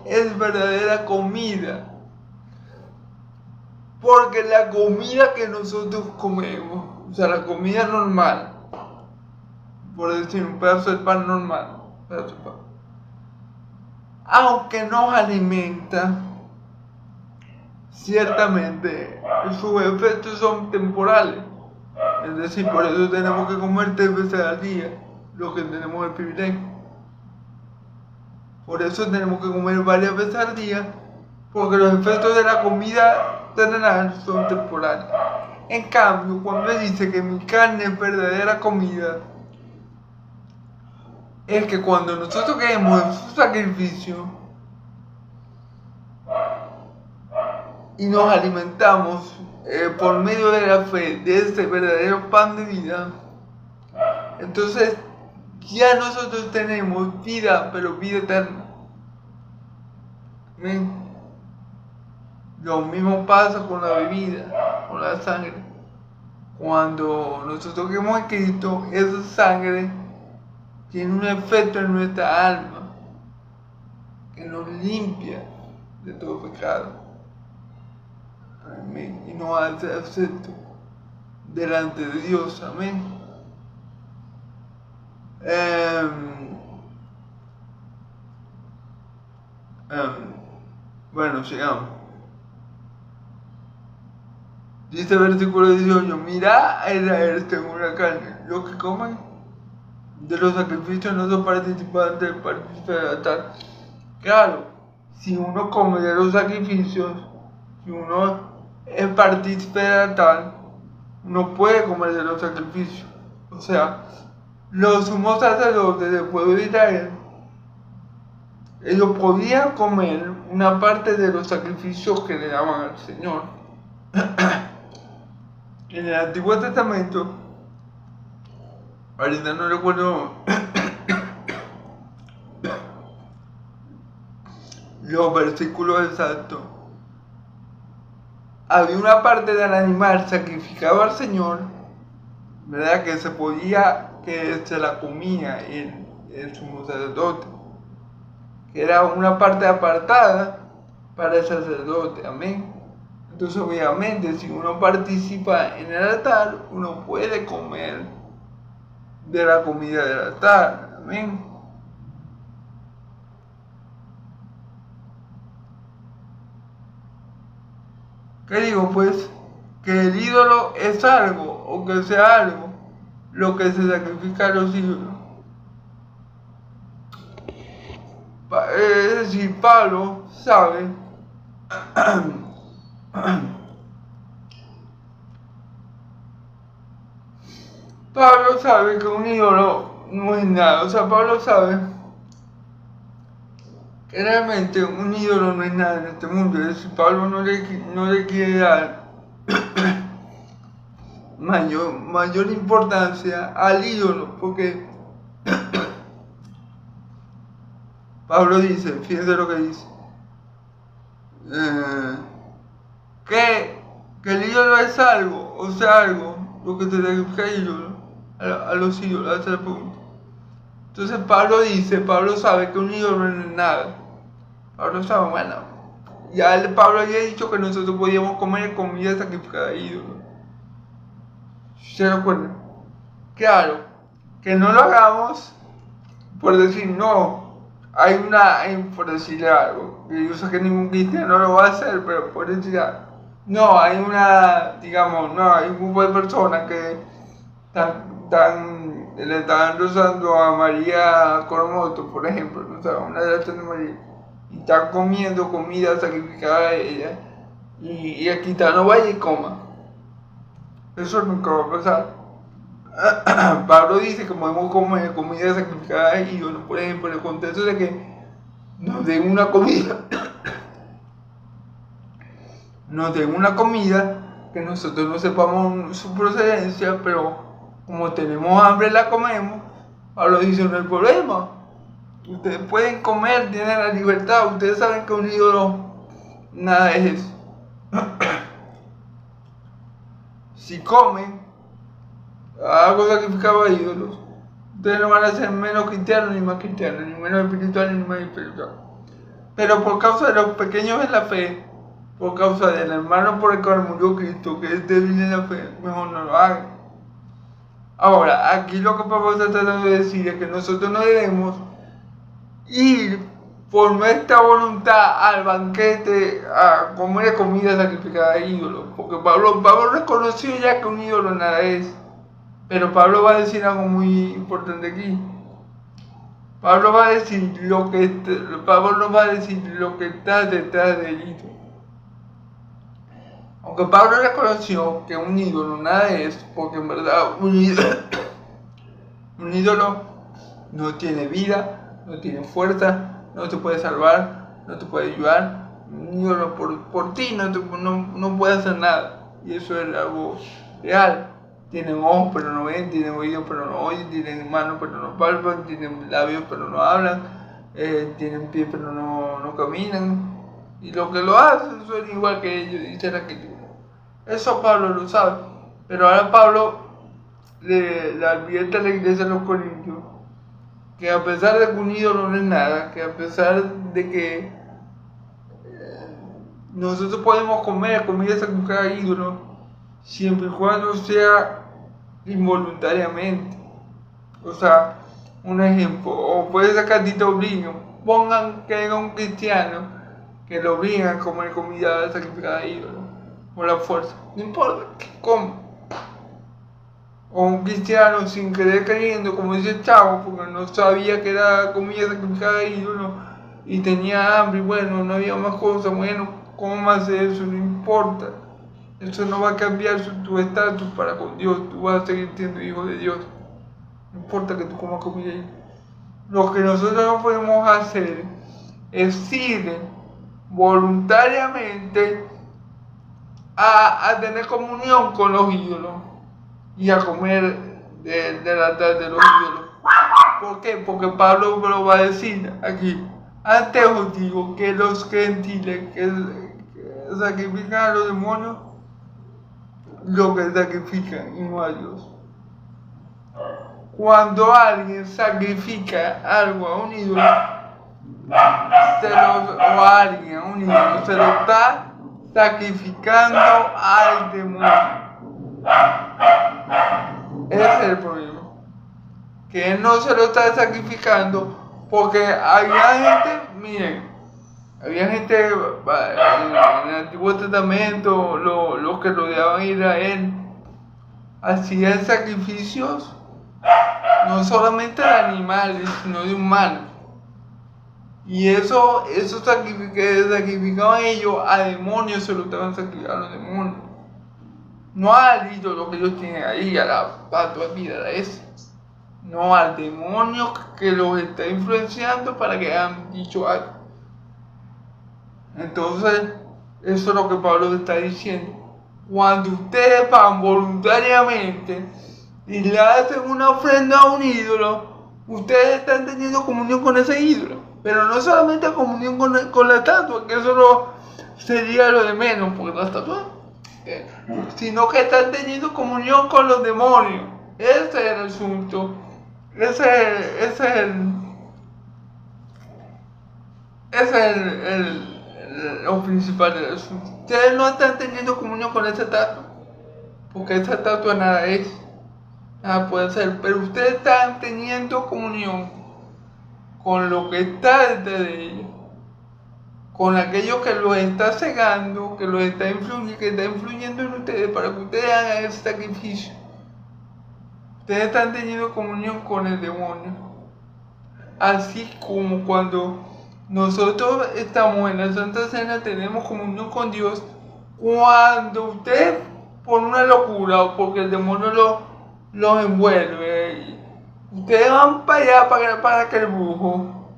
es verdadera comida. Porque la comida que nosotros comemos, o sea, la comida normal, por decir un pedazo de pan normal, aunque nos alimenta, ciertamente sus efectos son temporales. Es decir, por eso tenemos que comer 3 veces al día, los que tenemos el privilegio. Por eso tenemos que comer varias veces al día, porque los efectos de la comida terrenal son temporales. En cambio, cuando él dice que mi carne es verdadera comida, es que cuando nosotros creemos en su sacrificio y nos alimentamos por medio de la fe de ese verdadero pan de vida, entonces ya nosotros tenemos vida, pero vida eterna. ¿Ven? Lo mismo pasa con la bebida, con la sangre. Cuando nosotros creemos en Cristo, esa sangre tiene un efecto en nuestra alma que nos limpia de todo pecado. Amén. Y nos hace acepto delante de Dios. Amén. Bueno, sigamos. Dice el versículo 18: mira a Israel según la carne, los que comen de los sacrificios no son participantes del partícipe del altar. Claro, si uno come de los sacrificios, si uno es partícipe del altar, no puede comer de los sacrificios. O sea, los sumos sacerdotes del pueblo de Israel, ellos podían comer una parte de los sacrificios que le daban al Señor. En el Antiguo Testamento, ahorita no recuerdo los versículos exactos, había una parte del animal sacrificado al Señor, ¿verdad? Que se podía, que se la comía el sumo sacerdote, que era una parte apartada para el sacerdote. Amén. Entonces, obviamente, si uno participa en el altar, uno puede comer de la comida del altar. Amén. ¿Qué digo? Pues que el ídolo es algo, o que sea algo, lo que se sacrifica a los ídolos. Es decir, Pablo sabe Pablo sabe que un ídolo no es nada. O sea, Pablo sabe que realmente un ídolo no es nada en este mundo. Es decir, Pablo no le quiere dar mayor importancia al ídolo, porque Pablo dice, fíjense lo que dice, que el ídolo es algo, o sea, algo, lo que se sacrifica al ídolo, a los ídolos, hace la pregunta. Entonces Pablo sabe que un ídolo no es nada. Pablo sabe, bueno, Pablo había dicho que nosotros podíamos comer comida sacrificada a ídolos. ¿Se recuerdan? Claro, que no lo hagamos por decir no. Por decirle algo, que yo sé que ningún cristiano lo va a hacer, pero por decir algo. No, hay hay un grupo de personas que le están rozando a María Coromoto, por ejemplo, no sé, una de las de María, y están comiendo comida sacrificada a ella, y el cristiano vaya y coma. Eso nunca va a pasar. Pablo dice que podemos comer comida sacrificada a ídolos, por ejemplo, en el contexto de que nos den una comida, que nosotros no sepamos su procedencia, pero como tenemos hambre la comemos. Pablo dice, no hay problema, ustedes pueden comer, tienen la libertad, ustedes saben que un ídolo nada es eso. Si comen algo sacrificado a ídolos, ustedes no van a ser menos cristianos ni más cristianos, ni menos espirituales ni más espirituales. Pero por causa de los pequeños en la fe, por causa del hermano por el cual murió Cristo, que es débil en la fe, mejor no lo hagan. Ahora, aquí lo que Pablo está tratando de decir es que nosotros no debemos ir por nuestra voluntad al banquete a comer comida sacrificada a ídolos, porque Pablo reconoció ya que un ídolo nada es, pero Pablo va a decir algo muy importante aquí. Pablo no va a decir lo que está detrás del ídolo. Aunque Pablo reconoció que un ídolo nada es, porque en verdad un ídolo no tiene vida, no tiene fuerza, no te puede salvar, no te puede ayudar. Un ídolo por ti no puede hacer nada. Y eso es algo real. Tienen ojos pero no ven, tienen oídos pero no oyen, tienen manos pero no palpan, tienen labios pero no hablan, tienen pies pero no caminan. Y lo que lo hacen son igual que ellos, dice la Escritura. Eso Pablo lo sabe. Pero ahora Pablo le advierte a la iglesia de los Corintios que a pesar de que un ídolo no es nada, que a pesar de que nosotros podemos comer comida sacrificada a ídolos, siempre y cuando sea involuntariamente. O sea, un ejemplo, o puede ser que a ti te obliguen, pongan que haya un cristiano que lo obligan a comer comida sacrificada a ídolos, por la fuerza, no importa que coma. O un cristiano sin querer creyendo, como dice el chavo, porque no sabía que era comida sacrificada a ídolos y tenía hambre, y bueno, no había más cosas, bueno, cómase eso, no importa. Eso no va a cambiar tu estatus para con Dios. Tú vas a seguir siendo hijo de Dios. No importa que tú comas comida ahí. Lo que nosotros no podemos hacer es ir voluntariamente a tener comunión con los ídolos y a comer del altar de los ídolos. ¿Por qué? Porque Pablo lo va a decir aquí. Antes os digo que los gentiles que sacrifican a los demonios, lo que sacrifican y no a Dios. Cuando alguien sacrifica algo a un ídolo, se lo está sacrificando al demonio. Ese es el problema. Que él no se lo está sacrificando porque había gente en el Antiguo Testamento, los que rodeaban a Israel, hacían sacrificios no solamente de animales, sino de humanos. Y eso sacrificaban ellos a demonios, se lo estaban sacrificando a los demonios. No al ídolo que ellos tienen ahí, a la estatua mira esa. No al demonio que los está influenciando para que hayan dicho algo. Entonces, eso es lo que Pablo está diciendo. Cuando ustedes van voluntariamente y le hacen una ofrenda a un ídolo, ustedes están teniendo comunión con ese ídolo. Pero no solamente comunión con la estatua, que eso sería lo de menos, porque la estatua, sino que están teniendo comunión con los demonios. Ese es el asunto. Ese es lo principal del asunto. Ustedes no están teniendo comunión con esa estatua, porque esa estatua nada es, nada puede ser, pero ustedes están teniendo comunión con lo que está detrás de ellos, con aquello que los está cegando, que los está influyendo en ustedes para que ustedes hagan ese sacrificio. Ustedes están teniendo comunión con el demonio. Así como cuando nosotros estamos en la Santa Cena, tenemos comunión con Dios. Cuando ustedes, por una locura o porque el demonio los envuelve, ustedes van para allá para aquel brujo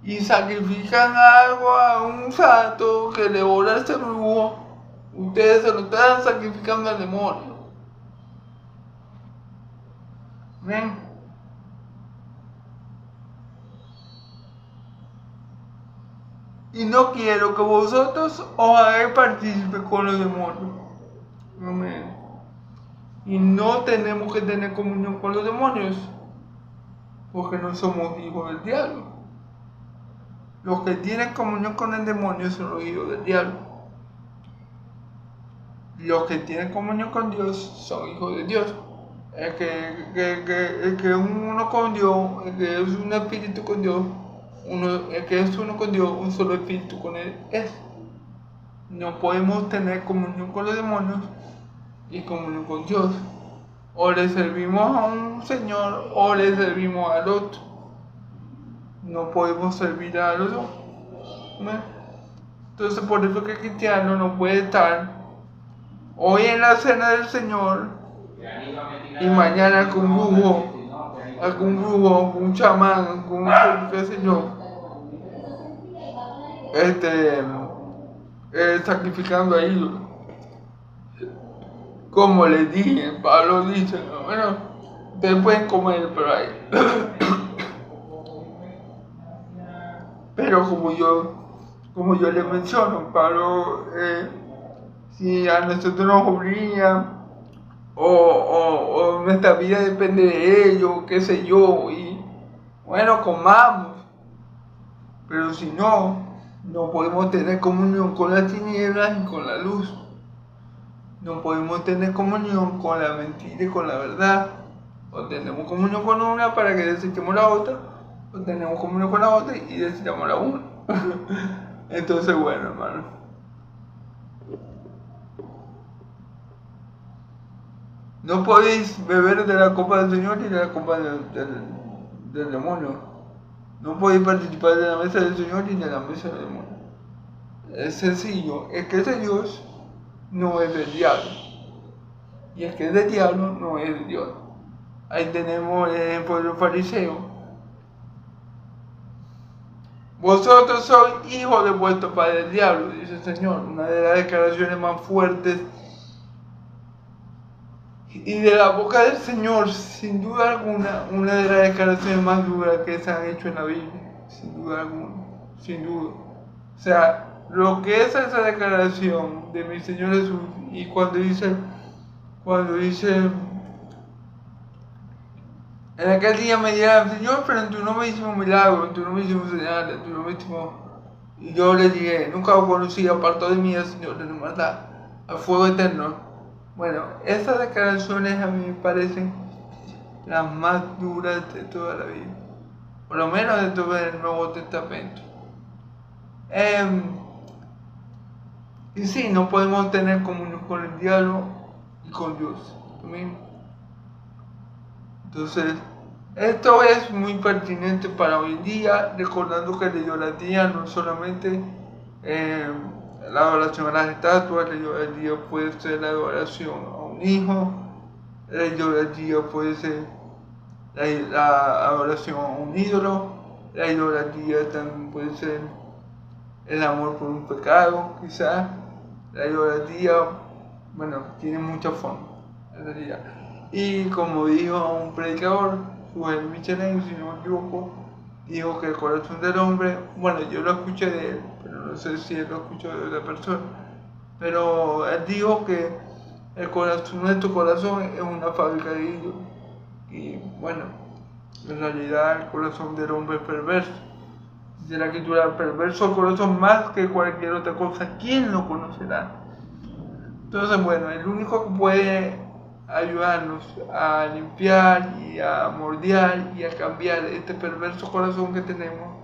y sacrifican algo a un santo que le ora a ese brujo, ustedes se lo están sacrificando al demonio. ¿Ven? Y no quiero que vosotros os hagáis partícipes con los demonios. Amén. Y no tenemos que tener comunión con los demonios, porque no somos hijos del diablo. Los que tienen comunión con el demonio son los hijos del diablo. los que tienen comunión con Dios son hijos de Dios. El que es uno con Dios, el que es un espíritu con Dios, el que es uno con Dios, un solo espíritu con Él es. No podemos tener comunión con los demonios y comunión con Dios. O le servimos a un Señor o le servimos al otro. No podemos servir a los dos. Entonces por eso que el cristiano no puede estar hoy en la cena del Señor y mañana con un brujo, con un chamán, con un qué sé yo, sacrificando a ídolos. Como les dije, Pablo dice, bueno, ustedes pueden comer, pero hay. Pero como yo les menciono, Pablo, si a nosotros nos obliga, o nuestra vida depende de ello, qué sé yo, y bueno, comamos. Pero si no podemos tener comunión con las tinieblas y con la luz. No podemos tener comunión con la mentira y con la verdad. O tenemos comunión con una para que desechemos la otra, o tenemos comunión con la otra y desechamos la una. Entonces, bueno, hermano. No podéis beber de la copa del Señor ni de la copa del demonio. No podéis participar de la mesa del Señor ni de la mesa del demonio. Es sencillo, el que es de Dios no es del diablo. Y el que es del diablo no es de Dios. Ahí tenemos el ejemplo de los fariseos. Vosotros sois hijos de vuestro padre el diablo, dice el Señor. Una de las declaraciones más fuertes. Y de la boca del Señor, sin duda alguna, una de las declaraciones más duras que se han hecho en la Biblia. Sin duda alguna. Sin duda. O sea, lo que es esa declaración de mi Señor Jesús, y cuando dice, en aquel día me dirán, Señor, pero tú no me hiciste un milagro, tú no me hiciste señales, tú no me hiciste... Y yo le dije, nunca os conocí, apartado de mí, Señor, de maldad, al fuego eterno. Bueno, esas declaraciones a mí me parecen las más duras de toda la Biblia, por lo menos de todo el Nuevo Testamento. Y sí, no podemos tener comunión con el diablo y con Dios. ¿También? Entonces, esto es muy pertinente para hoy en día, recordando que la idolatría no solamente la adoración a las estatuas, la idolatría puede ser la adoración a un hijo, la idolatría puede ser la adoración a un ídolo, la idolatría también puede ser el amor por un pecado, quizás. La idolatría, bueno, tiene muchas formas, en realidad. Y como dijo un predicador, Joel Michelin, si no me equivoco, dijo que el corazón del hombre, bueno, yo lo escuché de él, pero no sé si él lo escuchó de otra persona, pero él dijo que el corazón, nuestro corazón es una fábrica de ídolos. Y bueno, en realidad el corazón del hombre es perverso. Dice la escritura, perverso el corazón más que cualquier otra cosa, ¿quién lo conocerá? Entonces, bueno, el único que puede ayudarnos a limpiar y a moldear y a cambiar este perverso corazón que tenemos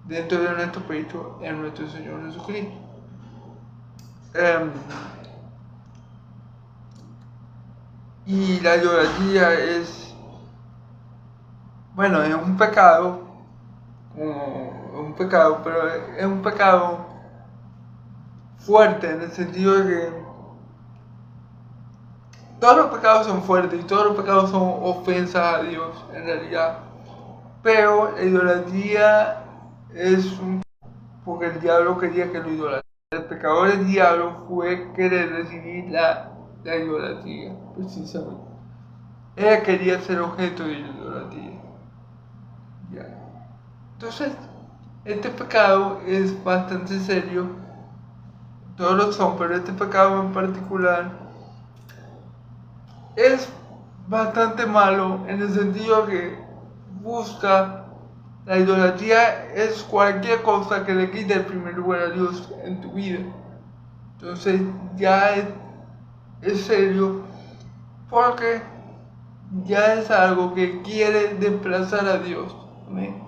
dentro de nuestro pecho es nuestro Señor Jesucristo. Y la idolatría es, bueno, es un pecado, pero es un pecado fuerte en el sentido de que todos los pecados son fuertes y todos los pecados son ofensas a Dios en realidad, pero la idolatría es porque el diablo quería que lo idolatrara. El pecador del diablo fue querer recibir la idolatría, precisamente. Él quería ser objeto de idolatría. Ya. Entonces, este pecado es bastante serio. Todos lo son, pero este pecado en particular es bastante malo en el sentido que busca, la idolatría es cualquier cosa que le quite el primer lugar a Dios en tu vida. Entonces ya es serio porque ya es algo que quiere desplazar a Dios, ¿amén?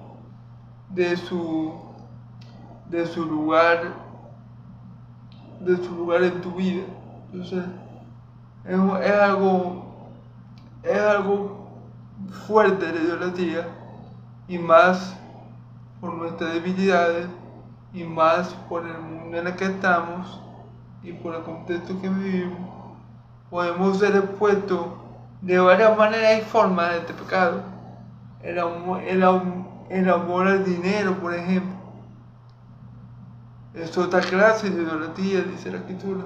de su lugar en tu vida. Entonces es algo fuerte de idolatría, y más por nuestras debilidades, y más por el mundo en el que estamos y por el contexto que vivimos. Podemos ser expuestos de varias maneras y formas de este pecado. El amor al dinero, por ejemplo, es otra clase de idolatría, dice la Escritura.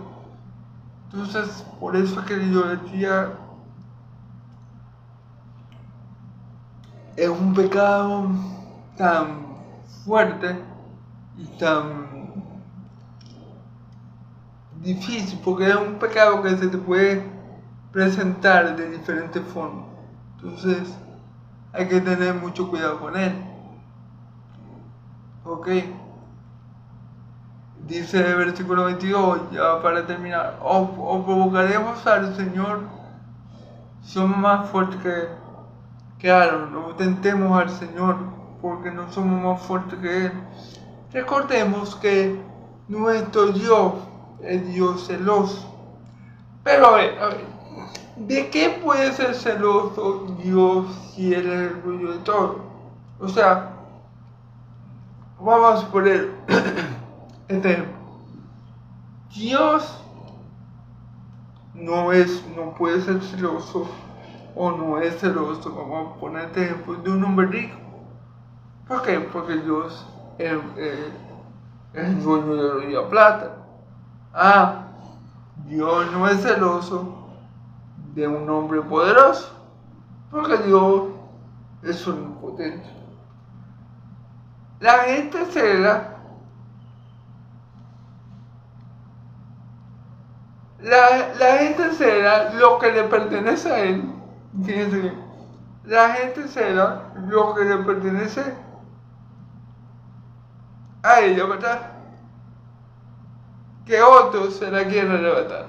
Entonces, por eso es que la idolatría es un pecado tan fuerte y tan difícil, porque es un pecado que se te puede presentar de diferentes formas. Entonces, hay que tener mucho cuidado con él. Ok. Dice el versículo 22, ya para terminar: o provocaremos al Señor, somos más fuertes que Aarón. No tentemos al Señor, porque no somos más fuertes que Él. Recordemos que nuestro Dios es Dios celoso. Pero a ver, ¿de qué puede ser celoso Dios si Él es el dueño de todo? O sea, vamos a poner este ejemplo. Dios no puede ser celoso, o no es celoso, vamos a poner este ejemplo, de un hombre rico. ¿Por qué? Porque Dios es el dueño de la plata. Dios no es celoso de un hombre poderoso, porque Dios es omnipotente. La gente cela lo que le pertenece a él. Fíjense bien, la gente cela lo que le pertenece a ella, ¿verdad? Que otros se la quieren arrebatar.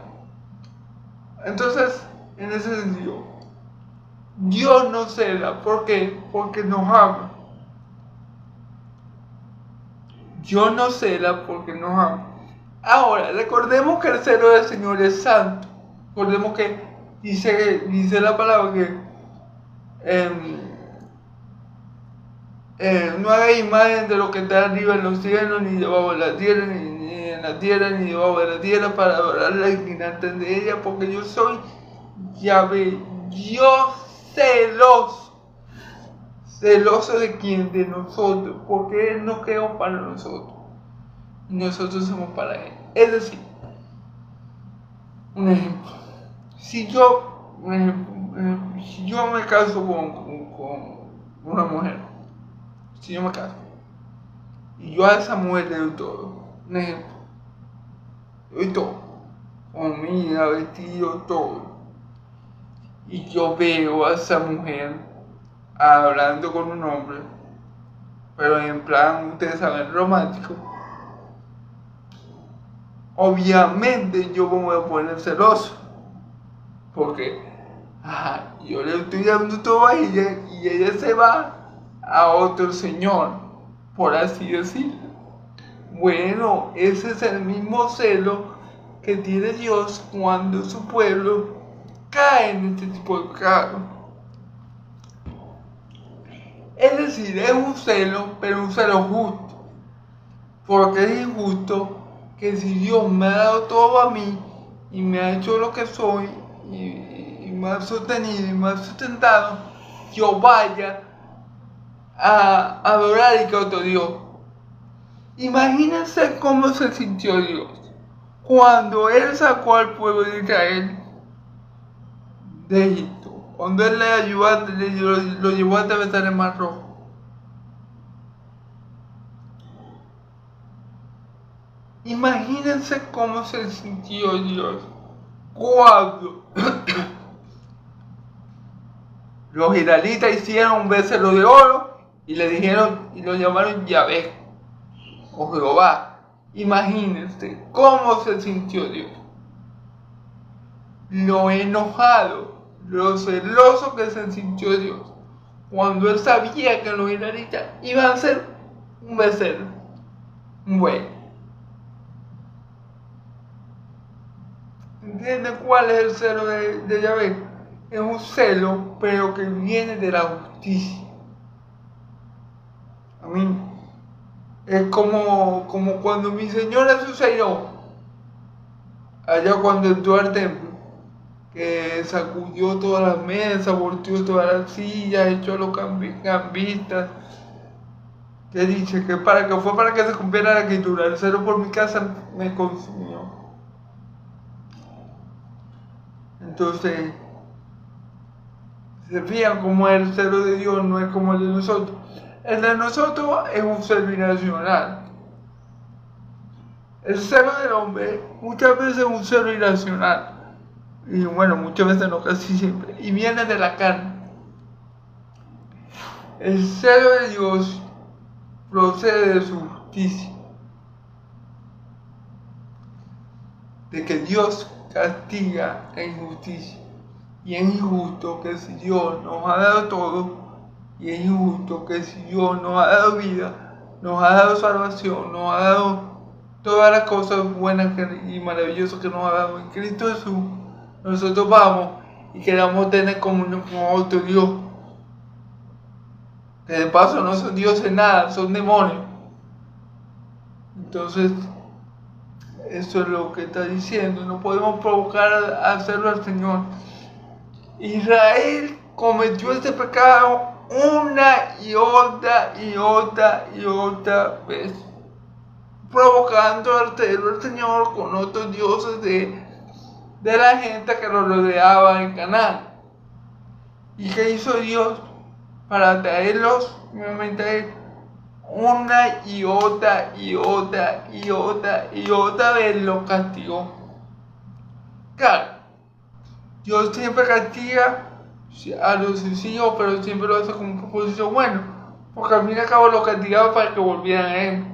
Entonces, en ese sentido, Dios no cela. ¿Por qué? Porque nos ama. Dios no cela porque nos ama. Ahora, recordemos que el celo del Señor es santo. Recordemos que dice la palabra que no haga imagen de lo que está arriba en los cielos, ni debajo de la tierra, ni en la tierra, ni debajo de la tierra, para adorarla y ignorantes de ella, porque yo soy Yahvé, Dios celoso de quién, de nosotros, porque Él nos creó para nosotros y nosotros somos para Él. Es decir, un ejemplo: si yo me caso con una mujer, si yo me caso y yo a esa mujer le doy todo, un ejemplo, le doy todo, comida, vestido, todo, y yo veo a esa mujer hablando con un hombre, pero en plan, ustedes saben, romántico, obviamente yo me voy a poner celoso, porque yo le estoy dando todo a ella y ella se va a otro señor, por así decirlo. Bueno, ese es el mismo celo que tiene Dios cuando su pueblo cae en este tipo de pecado. Es decir, es un celo, pero un celo justo, porque es injusto que si Dios me ha dado todo a mí y me ha hecho lo que soy y me ha sostenido y me ha sustentado, yo vaya a adorar y que otro Dios. Imagínense cómo se sintió Dios cuando Él sacó al pueblo de Israel de Egipto, cuando Él lo llevó a atravesar el Mar Rojo. Imagínense cómo se sintió Dios cuando los israelitas hicieron un becerro de oro y le dijeron y lo llamaron Yahvé o Jehová. Imagínense cómo se sintió Dios. lo enojado, lo celoso que se sintió Dios cuando él sabía que los israelitas iban a ser un becerro, un buey. ¿Entienden cuál es el celo de Yahvé? Es un celo, pero que viene de la justicia. A mí es como cuando mi Señor Jesús se airó, allá cuando entró al templo, que sacudió todas las mesas, volteó todas las sillas, echó a los cambistas, que dice que fue para que se cumpliera la escritura, el celo por mi casa me consumió. Entonces, se fijan como el celo de Dios no es como el de nosotros. El de nosotros es un celo irracional. El celo del hombre muchas veces es un celo irracional. Y bueno, muchas veces no, casi siempre. Y viene de la carne. El celo de Dios procede de su justicia. De que Dios castiga la injusticia. Y es injusto que si Dios nos ha dado todo, y es injusto que si Dios nos ha dado vida, nos ha dado salvación, nos ha dado todas las cosas buenas y maravillosas que nos ha dado en Cristo Jesús, nosotros vamos y queramos tener comunión con otro Dios, que de paso no son dioses nada, son demonios. Entonces, eso es lo que está diciendo, no podemos provocar a hacerlo al Señor. Israel cometió este pecado una y otra vez, provocando al Señor con otros dioses de la gente que lo rodeaba en Canaán. ¿Y qué hizo Dios para traerlos nuevamente a él? Una y otra vez lo castigó. Claro, Dios siempre castiga a sus hijos, pero siempre lo hace con un propósito bueno, porque al fin y al cabo lo castigaba para que volvieran a él.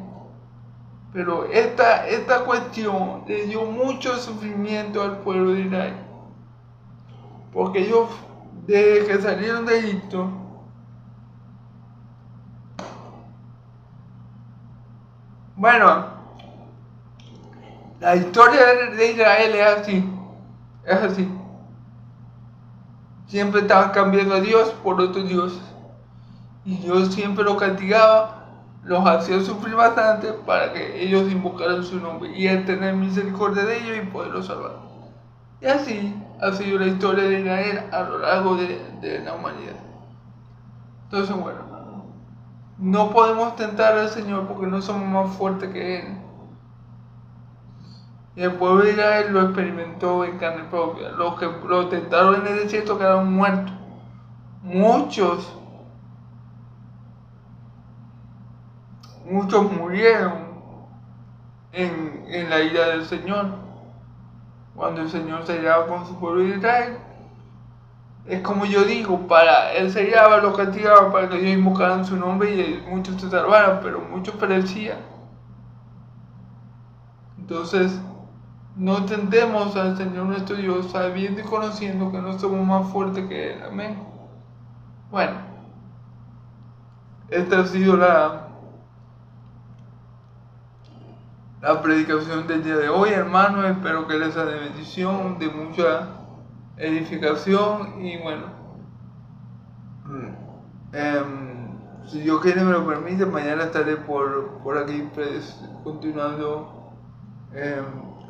Pero esta cuestión le dio mucho sufrimiento al pueblo de Israel, porque ellos, desde que salieron de Egipto, bueno, la historia de Israel es así. Siempre estaban cambiando a Dios por otros dioses. Y Dios siempre los castigaba, los hacía sufrir bastante para que ellos invocaran su nombre y él tener misericordia de ellos y poderlos salvar. Y así ha sido la historia de Israel a lo largo de la humanidad. Entonces, bueno, no podemos tentar al Señor porque no somos más fuertes que Él. Y el pueblo de Israel lo experimentó en carne propia. Los que lo tentaron en el desierto quedaron muertos. Muchos murieron en la ira del Señor. Cuando el Señor se iraba con su pueblo de Israel, es como yo digo, Él se iraba, los castigaba para que ellos invocaran su nombre y muchos se salvaran, pero muchos perecían. Entonces, no tentemos al Señor nuestro Dios, sabiendo y conociendo que no somos más fuertes que Él. Amén. Bueno, esta ha sido la predicación del día de hoy, hermanos. Espero que les sea de bendición, de mucha edificación. Y bueno, si Dios quiere me lo permite, mañana estaré por aquí continuando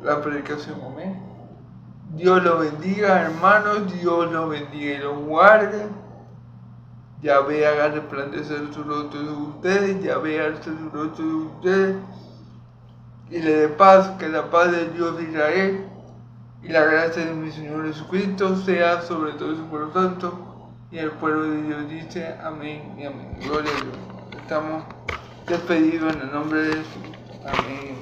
la predicación. Amén. Dios los bendiga, hermanos. Dios los bendiga y los guarde. Yahvé haga resplandecer su rostro de ustedes. Yahvé alce su rostro de ustedes y le dé paz. Que la paz del Dios de Israel y la gracia de mi Señor Jesucristo sea sobre todo su pueblo santo. Y el pueblo de Dios dice amén y amén. Gloria a Dios. Estamos despedidos en el nombre de Jesús. Amén.